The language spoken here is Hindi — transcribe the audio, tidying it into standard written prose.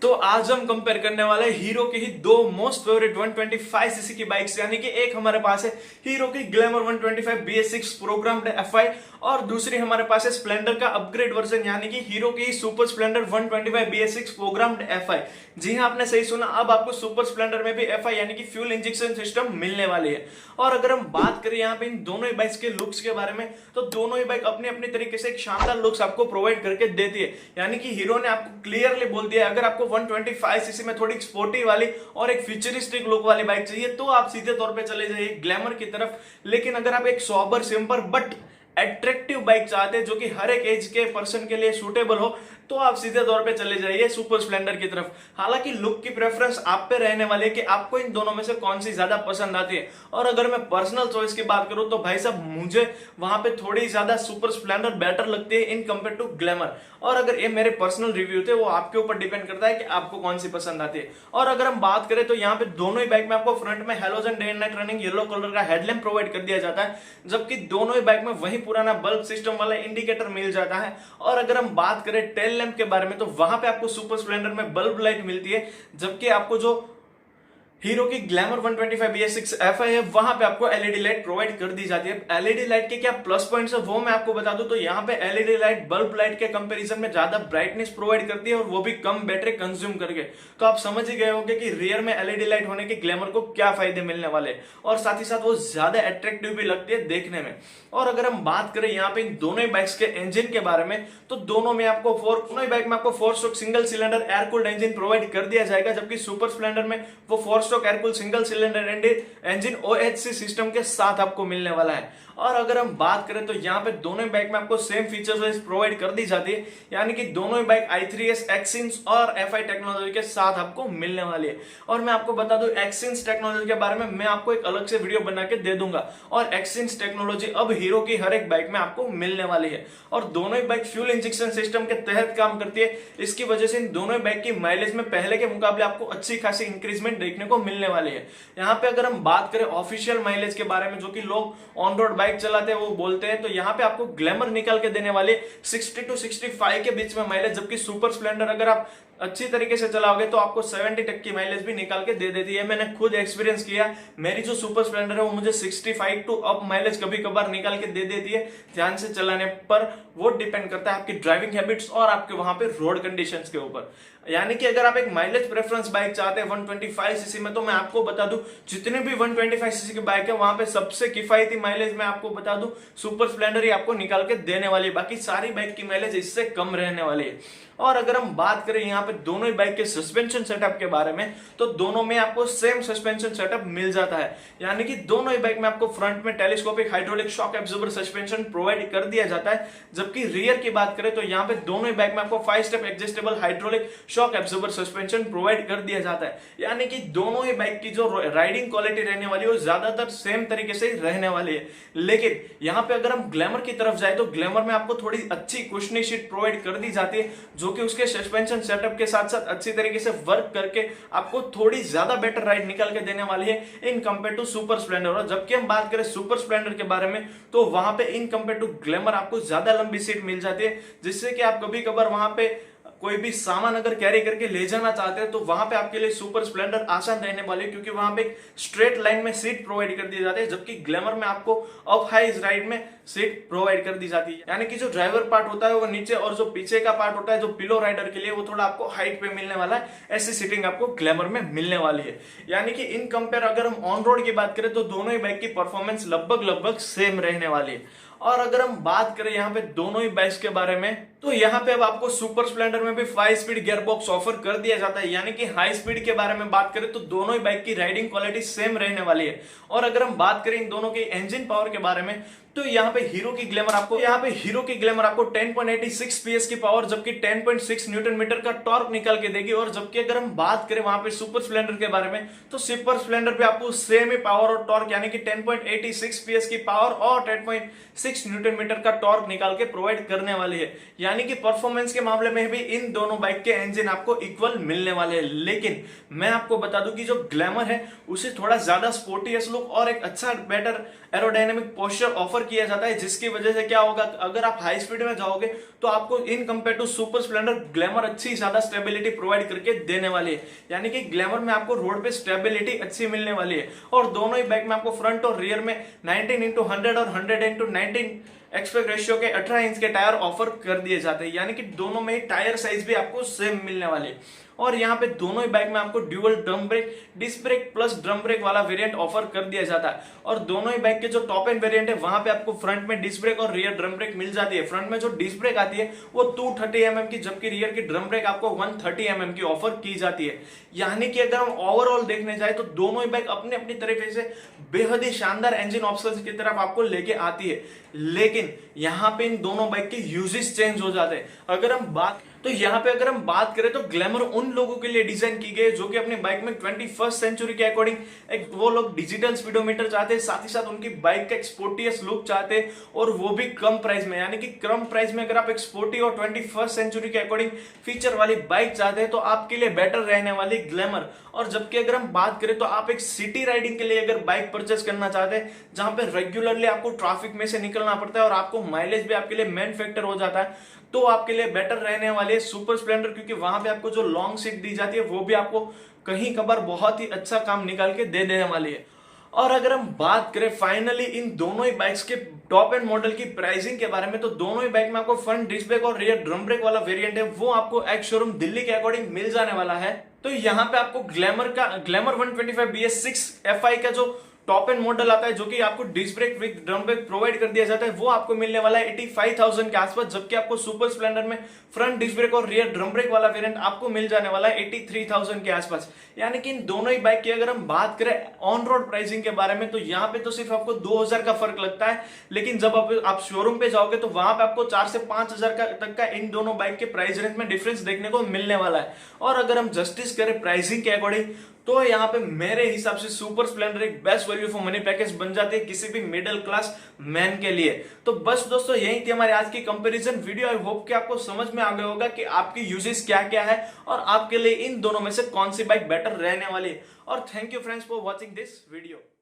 तो आज हम कंपेयर करने वाले हैं हीरो की ही दो मोस्ट फेवरेट 125 सीसी की बाइक्स, यानी कि एक हमारे पास है हीरो की ग्लैमर 125 BS6 प्रोग्राम्ड एफआई और दूसरी हमारे पास है स्प्लेंडर का अपग्रेड वर्जन यानी कि हीरो की super splendor 125 BS6 programmed FI. जी हां, आपने सही सुना, अब आपको सुपर स्प्लेंडर में भी एफआई यानी कि फ्यूल इंजेक्शन सिस्टम मिलने वाली है। और अगर हम बात करें यहाँ पे इन दोनों ही बाइक्स के लुक्स के बारे में, तो दोनों ही बाइक अपनी अपनी तरीके से एक शानदार लुक्स आपको प्रोवाइड करके देती है। यानी कि हीरो ने आपको क्लियरली बोल दिया, अगर आपको 125 सीसी में थोड़ी स्पोर्टी वाली और एक फ्यूचरिस्टिक लुक वाली बाइक चाहिए तो आप सीधे तौर पे चले जाइए ग्लैमर की तरफ। लेकिन अगर आप एक sober simple but attractive bike चाहते हैं जो कि हर एक एज के पर्सन के लिए सूटेबल हो, तो आप सीधे तौर पे चले जाइए सुपर स्प्लेंडर की तरफ। हालांकि लुक की प्रेफरेंस आप पे रहने वाली है कि आपको इन दोनों में से कौन सी ज्यादा पसंद आती है। और अगर मैं पर्सनल चॉइस की बात करूं तो भाई साहब मुझे वहां पे थोड़ी ज्यादा सुपर स्प्लेंडर बेटर लगती है इन कंपेयर टू ग्लैमर। और अगर ये मेरे पर्सनल रिव्यू थे, वो आपके ऊपर डिपेंड करता है कि आपको कौन सी पसंद आती है। और अगर हम बात करें तो यहाँ पे दोनों ही बाइक में आपको फ्रंट में halogen day and night running yellow colour का हेडलैम्प प्रोवाइड कर दिया जाता है, जबकि दोनों ही बाइक में वही पुराना बल्ब सिस्टम वाला इंडिकेटर मिल जाता है। और अगर हम बात करें टेल लैंप के बारे में, तो वहां पे आपको सुपर स्प्लेंडर में बल्ब लाइट मिलती है, जबकि आपको जो हीरो की ग्लैमर 125 BS6 एफआई है वहां पे आपको एलईडी लाइट प्रोवाइड कर दी जाती है। एलईडी लाइट के क्या प्लस पॉइंट्स है वो मैं आपको बता दूं, तो यहाँ पे एलईडी लाइट बल्ब लाइट के कंपैरिजन में ज्यादा ब्राइटनेस प्रोवाइड करती है और वो भी कम बैटरी कंज्यूम करके। तो आप समझ ही गए होंगे कि रियर में एलईडी लाइट होने के ग्लैमर को क्या फायदे मिलने वाले, और साथ ही साथ वो ज्यादा अट्रैक्टिव भी लगती है देखने में। और अगर हम बात करें यहाँ पे इन दोनों ही बाइक्स के इंजन के बारे में, तो दोनों ही बाइक में आपको 4 stroke single cylinder air cooled engine provide कर दिया जाएगा, जबकि सुपर स्प्लेंडर में वो 4 stroke air cooled single cylinder engine OHC system के साथ आपको मिलने वाला है। और अगर हम बात करें तो यहाँ पे दोनों ही बाइक में आपको सेम फीचर्स प्रोवाइड कर दी जाती है, यानी कि दोनों ही बाइक i3S एक्सिंस और FI टेक्नोलॉजी के साथ आपको मिलने वाली है। और मैं आपको बता दूं, एक्सिंस टेक्नोलॉजी के बारे में मैं आपको एक अलग से वीडियो बना के दे दूंगा, और एक्सिंस टेक्नोलॉजी अब हीरो की हर एक बाइक में आपको मिलने वाली है। और दोनों ही बाइक फ्यूल इंजेक्शन सिस्टम के तहत काम करती है, इसकी वजह से इन दोनों ही बाइक की माइलेज में पहले के मुकाबले आपको अच्छी खासी इंक्रीजमेंट देखने को मिलने वाली है। यहाँ पे अगर हम बात करें ऑफिशियल माइलेज के बारे में, जो कि लोग ऑन रोड बाइक चलाते हैं वो बोलते हैं, तो यहाँ पे आपको ग्लैमर निकाल के देने वाले 60 to 65 के बीच में माइलेज, जबकि सुपर स्प्लेंडर अगर आप अच्छी तरीके से चलाओगे तो आपको 70 तक की माइलेज भी निकाल के दे देती है। मैंने खुद एक्सपीरियंस किया, मेरी जो सुपर स्प्लेंडर है वो मुझे 65 टू अप माइलेज कभी कभार निकाल के दे देती है। ध्यान से चलाने पर वो डिपेंड करता है आपकी ड्राइविंग हैबिट्स और आपके वहां पे रोड कंडीशंस के ऊपर। यानी कि अगर आप एक माइलेज प्रेफरेंस बाइक चाहते हैं 125 सीसी में, तो मैं आपको बता दूं जितने भी 125 सीसी की बाइक है वहां पे सबसे किफायती माइलेज मैं आपको बता दूं सुपर स्प्लेंडर ही आपको निकाल के देने वाली है। बाकी सारी बाइक की माइलेज इससे कम रहने वाली है। और अगर हम बात करें यहाँ पे दोनों ही बाइक के सस्पेंशन सेटअप के बारे में, तो दोनों में आपको सेम सस्पेंशन सेटअप मिल जाता है। यानी कि दोनों ही बाइक में आपको फ्रंट में telescopic hydraulic shock absorber suspension provide कर दिया जाता है, जबकि रियर की बात करें तो यहाँ पे दोनों ही बाइक में आपको 5 step adjustable hydraulic shock absorber suspension provide कर दिया जाता है। यानी कि दोनों ही बाइक की जो राइडिंग क्वालिटी रहने वाली है वो ज्यादातर सेम तरीके से रहने वाली है। लेकिन यहाँ पे अगर हम ग्लैमर की तरफ जाए, तो ग्लैमर में आपको थोड़ी अच्छी कुशनी शीट प्रोवाइड कर दी जाती है, जो कि उसके सस्पेंशन सेटअप के साथ साथ अच्छी तरीके से वर्क करके आपको थोड़ी ज्यादा बेटर राइड निकाल के देने वाली है in compare to Super Splendor. और जबकि हम बात करें सुपर स्प्लेंडर के बारे में, तो वहां पे इन कंपेयर टू ग्लैमर आपको ज्यादा लंबी सीट मिल जाती है, जिससे कि आप कभी कभार वहां पे कोई भी सामान अगर कैरी करके ले जाना चाहते हैं तो वहां पे आपके लिए सुपर स्प्लेंडर आसान रहने वाली है, क्योंकि वहां पे स्ट्रेट लाइन में सीट प्रोवाइड कर दी जाती है, जबकि ग्लैमर में आपको अप हाई राइड में सीट प्रोवाइड कर दी जाती है। यानी कि जो ड्राइवर पार्ट होता है वो नीचे, और जो पीछे का पार्ट होता है जो पिलो राइडर के लिए, वो थोड़ा आपको हाइट पे मिलने वाला है। ऐसी सीटिंग आपको ग्लैमर में मिलने वाली है। यानी कि इन कंपेयर अगर हम ऑन रोड की बात करें तो दोनों ही बाइक की परफॉर्मेंस लगभग सेम रहने वाली है। और अगर हम बात करें यहाँ पे दोनों ही बाइक्स के बारे में, तो यहाँ पे अब आपको सुपर स्प्लेंडर में भी 5 स्पीड गियर बॉक्स ऑफर कर दिया जाता है। यानी कि हाई स्पीड के बारे में बात करें तो दोनों ही बाइक की राइडिंग क्वालिटी सेम रहने वाली है। और अगर हम बात करें इन दोनों के इंजन पावर के बारे में, तो यहाँ पे हीरो की ग्लैमर आपको 10.86 PS की पावर, जबकि 10.6 न्यूटन मीटर का टॉर्क निकाल के देगी। और जबकि अगर हम बात करें वहां पे सुपर स्प्लेंडर के बारे में, तो सुपर स्प्लेंडर पे आपको सेम ही पावर और टॉर्क, यानी कि 10.86 PS की पावर और 10.6 न्यूटन मीटर का टॉर्क निकाल के प्रोवाइड करने वाली है। यानी कि परफॉर्मेंस के मामले में भी इन दोनों बाइक के इंजन आपको इक्वल मिलने वाले हैं। लेकिन मैं आपको बता दूं कि जो ग्लैमर है उसे थोड़ा ज्यादा स्पोर्टियस लुक और एक अच्छा बेटर एरोडायनेमिक पोस्चर ऑफर किया जाता है, जिसकी वजह से क्या होगा, अगर आप हाई स्पीड में जाओगे तो आपको in compare to Super Splendor Glamour अच्छी ज्यादा स्टेबिलिटी प्रोवाइड करके देने वाली है। यानी कि ग्लैमर में आपको रोड पे स्टेबिलिटी अच्छी मिलने वाली है। और दोनों ही बाइक में आपको फ्रंट और रियर में 19x100 और 100x19 एक्सपेक्ट रेशियो के 18 इंच के टायर ऑफर कर दिए जाते हैं। यानी कि दोनों में ही टायर साइज भी आपको सेम मिलने वाले हैं। और यहाँ पे दोनों ही बाइक में आपको dual drum brake, disc brake plus drum brake वाला वेरिएंट ऑफर कर दिया जाता है। और दोनों ही बाइक के जो टॉप एंड वेरिएंट है वहां पे आपको फ्रंट में डिस्क ब्रेक और रियर ड्रम ब्रेक मिल जाती है। फ्रंट में जो डिस्क ब्रेक आती है वो 230 mm की, जबकि रियर की ड्रम ब्रेक आपको 130 mm की ऑफर की जाती है। यानी कि अगर हम ओवरऑल देखने जाए तो दोनों ही बाइक अपने अपनी तरीके से बेहद ही शानदार इंजन ऑप्शंस की तरफ आपको लेके आती है। लेकिन यहाँ पे इन दोनों बाइक के यूजेस चेंज हो जाते हैं। अगर हम बात करें तो ग्लैमर उन लोगों के लिए डिजाइन की गई जो कि अपनी बाइक में 21st सेंचुरी के अकॉर्डिंग एक वो लोग डिजिटल स्पीडोमीटर चाहते हैं, साथ ही साथ उनकी बाइक का एक स्पोर्टियस लुक चाहते हैं, और वो भी कम प्राइस में। यानी कि कम प्राइस में अगर आप एक स्पोर्टी और 21st सेंचुरी के अकॉर्डिंग फीचर वाली बाइक चाहते हैं तो आपके लिए बेटर रहने वाली ग्लैमर। और जबकि अगर हम बात करें तो आप एक सिटी राइडिंग के लिए अगर बाइक परचेस करना चाहते हैं जहां पे रेगुलरली आपको ट्रैफिक में से निकलना पड़ता है और आपको माइलेज भी आपके लिए मेन फैक्टर हो जाता है, तो आपके लिए बेटर रहने वाले है सुपर स्प्लेंडर, क्योंकि वहां पे आपको जो लॉन्ग सीट दी जाती है वो भी आपको कहीं कभार बहुत ही अच्छा काम निकाल के दे देने वाली है। और अगर हम बात करें फाइनली इन दोनों ही बाइक्स के टॉप एंड मॉडल की प्राइसिंग के बारे में, तो दोनों ही बाइक में आपको फ्रंट डिस्क ब्रेक और रियर ड्रम ब्रेक वाला वेरिएंट है वो आपको एक्स शोरूम दिल्ली के अकॉर्डिंग मिल जाने वाला है। तो यहाँ पे आपको ग्लैमर 125 BS6 FI का जो टॉप एंड मॉडल आता है जो कि आपको disc brake with drum brake provide कर दिया जाता है, वो आपको मिलने वाला है 85,000 के आसपास। जबकि आपको सुपर स्प्लेंडर में फ्रंट डिस्क ब्रेक और रियर ड्रम ब्रेक वाला वेरिएंट आपको मिल जाने वाला है 83,000 के आसपास। यानी कि इन दोनों ही बाइक की अगर हम बात करें ऑन रोड प्राइसिंग के बारे में तो यहाँ पे तो सिर्फ आपको 2,000 का फर्क लगता है, लेकिन जब आप शोरूम पे जाओगे तो वहां पे आपको 4 से 5,000 तक का इन दोनों बाइक के प्राइस रेंज में डिफरेंस देखने को मिलने वाला है। और अगर हम जस्टिस करें प्राइसिंग के अकॉर्डिंग तो यहाँ पे मेरे हिसाब से सुपर स्प्लेंडर एक best value for money package बन जाती है किसी भी मिडिल क्लास मैन के लिए। तो बस दोस्तों यही थी हमारी आज की कंपैरिजन वीडियो। आई होप कि आपको समझ में आ गया होगा कि आपकी यूजेस क्या क्या है और आपके लिए इन दोनों में से कौन सी बाइक बेटर रहने वाली है। और thank you friends for watching this video.